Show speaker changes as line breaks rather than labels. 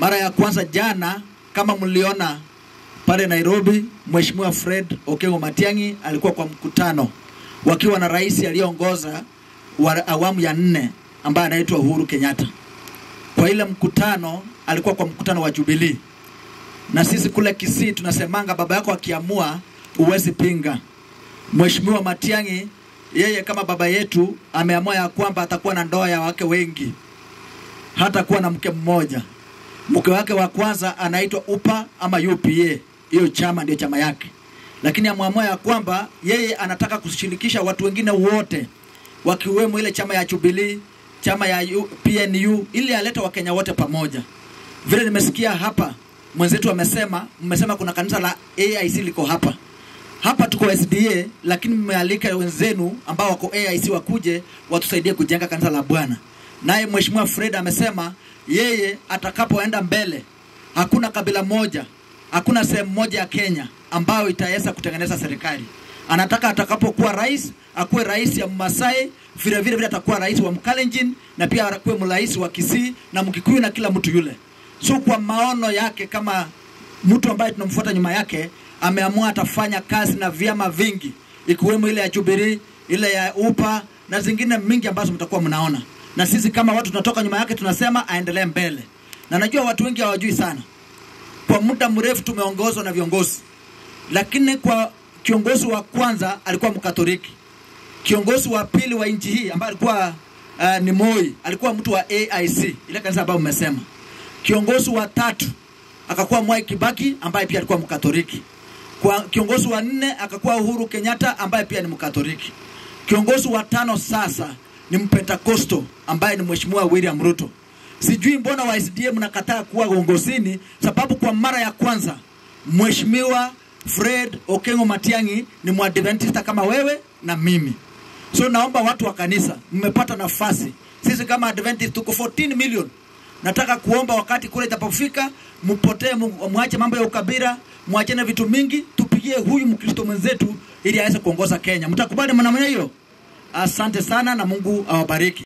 Mara ya kwanza jana, kama mliona pale Nairobi, Mheshimiwa Fred Okengo Matiang'i alikuwa kwa mkutano wakiwa na rais aliyeongoza wa awamu ya 4 ambaye anaitwa Uhuru Kenyatta. Kwa ile mkutano alikuwa kwa mkutano wa Jubilee. Na sisi kule Kisii tunasemanga baba yako akiamua uwezi pinga. Mheshimiwa Matiang'i yeye kama baba yetu ameamua ya kwamba atakuwa na ndoa ya wake wengi. Hata kuwa na mke mmoja. Mke wake wa kwanza anaitwa UPA ama UPA. Hiyo chama ndio chama yake. Lakini ameamua ya kwamba yeye anataka kushirikisha watu wengine wote, wakiwemo ile chama ya Jubilee, chama ya PNU, ili alete Wakenya wote pamoja. Vile nimesikia hapa mwenzetu mmesema kuna kanisa la AIC liko hapa. Hapa tuko SDA, lakini mmealika wenzenu ambao wako AIC wakuje watusaidie kujenga kanisa la Bwana. Naye Mheshimiwa Fred amesema yeye atakapoenda mbele, hakuna kabila moja, hakuna sehemu moja ya Kenya ambayo itaweza kutengeneza serikali. Anataka atakapokuwa rais, akuwe rais ya Masai, vile atakuwa rais wa Mkalenjin, na pia akuwe rais wa Kisii na Mkikuyu na kila mtu yule. So kwa maono yake kama mtu ambaye tunamfuata nyuma yake, ameamua atafanya kazi na vyama vingi, ikiwemo ile ya Jubilee, ile ya UPA na zingine mingi ambazo mtakuwa mnaona. Na sisi kama watu tunatoka nyuma yake tunasema aendelee mbele. Na najua watu wengi hawajui sana. Kwa muda mrefu tumeongozwa na viongozi. Lakini kwa kiongozi wa kwanza alikuwa Mkatoliki. Kiongozi wa pili wa nchi hii ambaye alikuwa ni Moi, alikuwa mtu wa AIC, ile kanisa ambayo mmesema. Kiongozi wa 3 akakuwa Mwai Kibaki ambaye pia alikuwa Mkatoliki. Kwa kiongozi wa 4 akakuwa Uhuru Kenyatta ambaye pia ni Mkatoliki. Kiongozi wa 5 sasa ni Mpentekosto ambaye ni Mheshimiwa William Ruto. Sijui mbona wa SDM mnakataa kuwa uongozini, sababu kwa mara ya kwanza Mheshimiwa Fred Okengo Matiang'i ni Mwadventista kama wewe na mimi. So naomba watu wa kanisa, mmepata nafasi. Sisi kama Adventist tuko 14 million. Nataka kuomba wakati kule itapofika, mpotee, muache mambo ya ukabila, muache na vitu mingi, tupigie huyu Mkristo mwenzetu ili aweze kuongoza Kenya. Mtakubali maneno hiyo? Asante sana na Mungu awabariki.